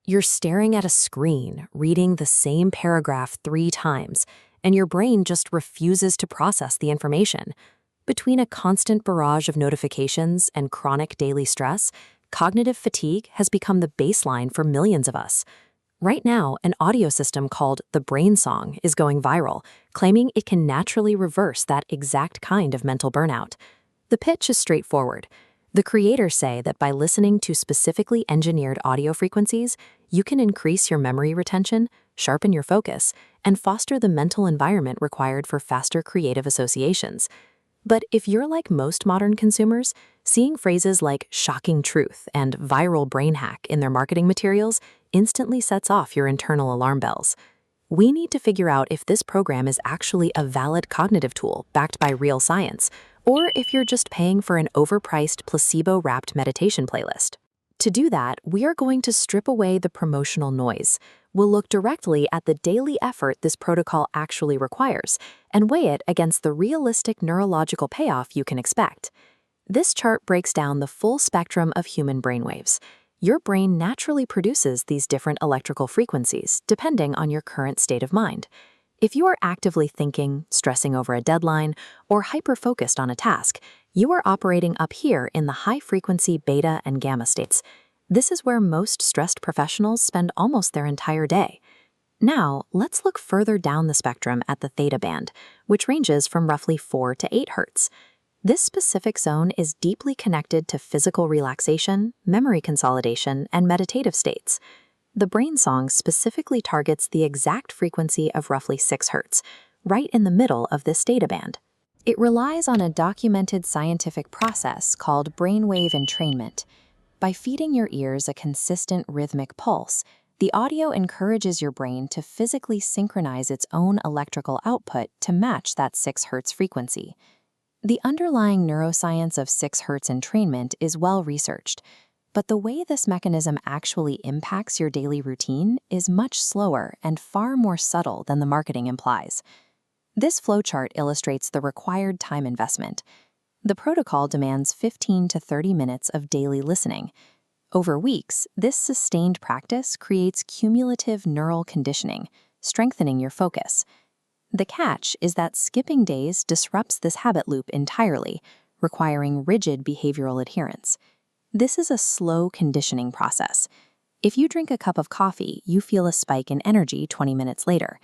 You're staring at a screen, reading the same paragraph 3 times, and your brain just refuses to process the information. Between a constant barrage of notifications and chronic daily stress, cognitive fatigue has become the baseline for millions of us. Right now, an audio system called the Brainsong is going viral, claiming it can naturally reverse that exact kind of mental burnout. The pitch is straightforward. The creators say that by listening to specifically engineered audio frequencies, you can increase your memory retention, sharpen your focus, and foster the mental environment required for faster creative associations. But if you're like most modern consumers, seeing phrases like shocking truth and viral brain hack in their marketing materials instantly sets off your internal alarm bells. We need to figure out if this program is actually a valid cognitive tool backed by real science, or if you're just paying for an overpriced placebo-wrapped meditation playlist. To do that, we are going to strip away the promotional noise. We'll look directly at the daily effort this protocol actually requires and weigh it against the realistic neurological payoff you can expect. This chart breaks down the full spectrum of human brainwaves. Your brain naturally produces these different electrical frequencies depending on your current state of mind. If you are actively thinking, stressing over a deadline, or hyper-focused on a task, you are operating up here in the high-frequency beta and gamma states. This is where most stressed professionals spend almost their entire day. Now, let's look further down the spectrum at the theta band, which ranges from roughly 4 to 8 Hz. This specific zone is deeply connected to physical relaxation, memory consolidation, and meditative states. The Brainsong specifically targets the exact frequency of roughly 6 Hz, right in the middle of this data band. It relies on a documented scientific process called brainwave entrainment. By feeding your ears a consistent rhythmic pulse, the audio encourages your brain to physically synchronize its own electrical output to match that 6 Hz frequency. The underlying neuroscience of 6 Hz entrainment is well researched, but the way this mechanism actually impacts your daily routine is much slower and far more subtle than the marketing implies. This flowchart illustrates the required time investment. The protocol demands 15 to 30 minutes of daily listening. Over weeks, this sustained practice creates cumulative neural conditioning, strengthening your focus. The catch is that skipping days disrupts this habit loop entirely, requiring rigid behavioral adherence. This is a slow conditioning process. If you drink a cup of coffee, you feel a spike in energy 20 minutes later.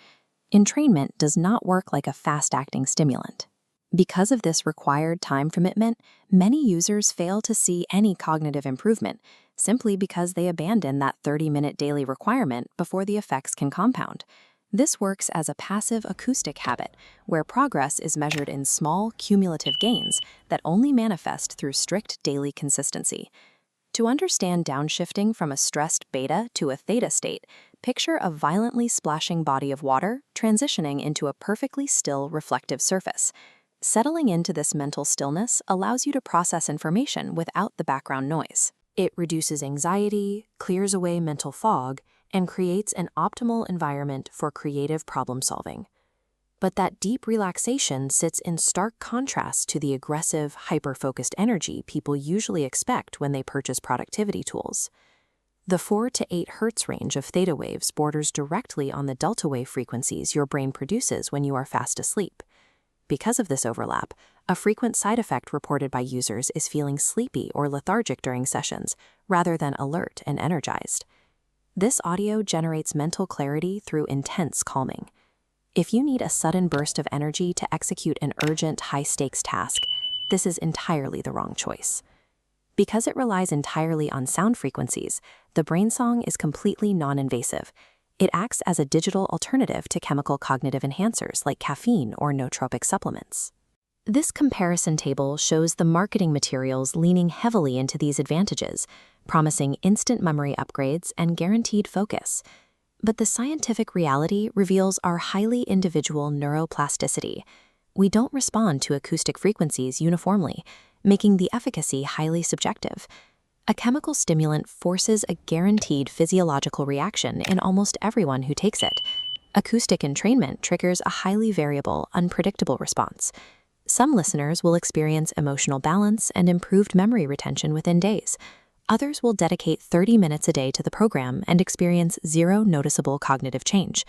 Entrainment does not work like a fast-acting stimulant. Because of this required time commitment, many users fail to see any cognitive improvement, simply because they abandon that 30-minute daily requirement before the effects can compound. This works as a passive acoustic habit, where progress is measured in small, cumulative gains that only manifest through strict daily consistency. To understand downshifting from a stressed beta to a theta state, picture a violently splashing body of water transitioning into a perfectly still, reflective surface. Settling into this mental stillness allows you to process information without the background noise. It reduces anxiety, clears away mental fog, and creates an optimal environment for creative problem solving. But that deep relaxation sits in stark contrast to the aggressive, hyper-focused energy people usually expect when they purchase productivity tools. The 4 to 8 Hz range of theta waves borders directly on the delta wave frequencies your brain produces when you are fast asleep. Because of this overlap, a frequent side effect reported by users is feeling sleepy or lethargic during sessions, rather than alert and energized. This audio generates mental clarity through intense calming. If you need a sudden burst of energy to execute an urgent, high-stakes task, this is entirely the wrong choice. Because it relies entirely on sound frequencies, the Brainsong is completely non-invasive. It acts as a digital alternative to chemical cognitive enhancers like caffeine or nootropic supplements. This comparison table shows the marketing materials leaning heavily into these advantages, promising instant memory upgrades and guaranteed focus. But the scientific reality reveals our highly individual neuroplasticity. We don't respond to acoustic frequencies uniformly, making the efficacy highly subjective. A chemical stimulant forces a guaranteed physiological reaction in almost everyone who takes it. Acoustic entrainment triggers a highly variable, unpredictable response. Some listeners will experience emotional balance and improved memory retention within days. Others will dedicate 30 minutes a day to the program and experience zero noticeable cognitive change.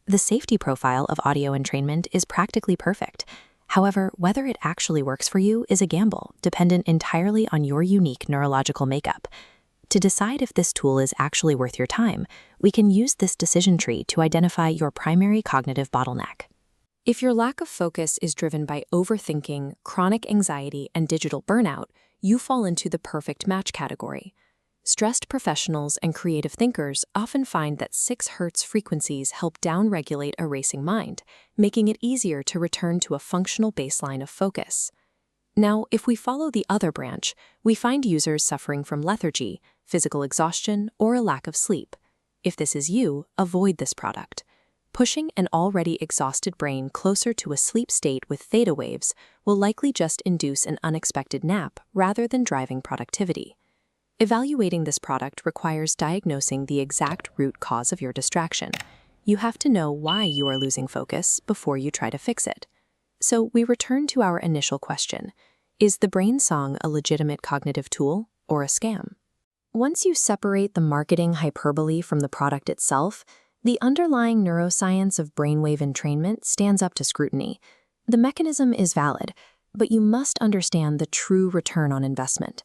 The safety profile of audio entrainment is practically perfect. However, whether it actually works for you is a gamble, dependent entirely on your unique neurological makeup. To decide if this tool is actually worth your time, we can use this decision tree to identify your primary cognitive bottleneck. If your lack of focus is driven by overthinking, chronic anxiety, and digital burnout, you fall into the perfect match category. Stressed professionals and creative thinkers often find that 6 Hz frequencies help downregulate a racing mind, making it easier to return to a functional baseline of focus. Now, if we follow the other branch, we find users suffering from lethargy, physical exhaustion, or a lack of sleep. If this is you, avoid this product. Pushing an already exhausted brain closer to a sleep state with theta waves will likely just induce an unexpected nap rather than driving productivity. Evaluating this product requires diagnosing the exact root cause of your distraction. You have to know why you are losing focus before you try to fix it. So we return to our initial question. Is the BrainSong a legitimate cognitive tool or a scam? Once you separate the marketing hyperbole from the product itself, the underlying neuroscience of brainwave entrainment stands up to scrutiny. The mechanism is valid, but you must understand the true return on investment.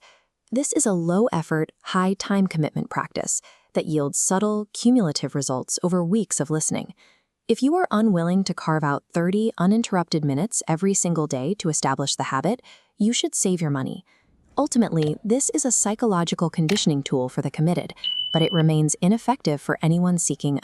This is a low-effort, high-time commitment practice that yields subtle, cumulative results over weeks of listening. If you are unwilling to carve out 30 uninterrupted minutes every single day to establish the habit, you should save your money. Ultimately, this is a psychological conditioning tool for the committed, but it remains ineffective for anyone seeking a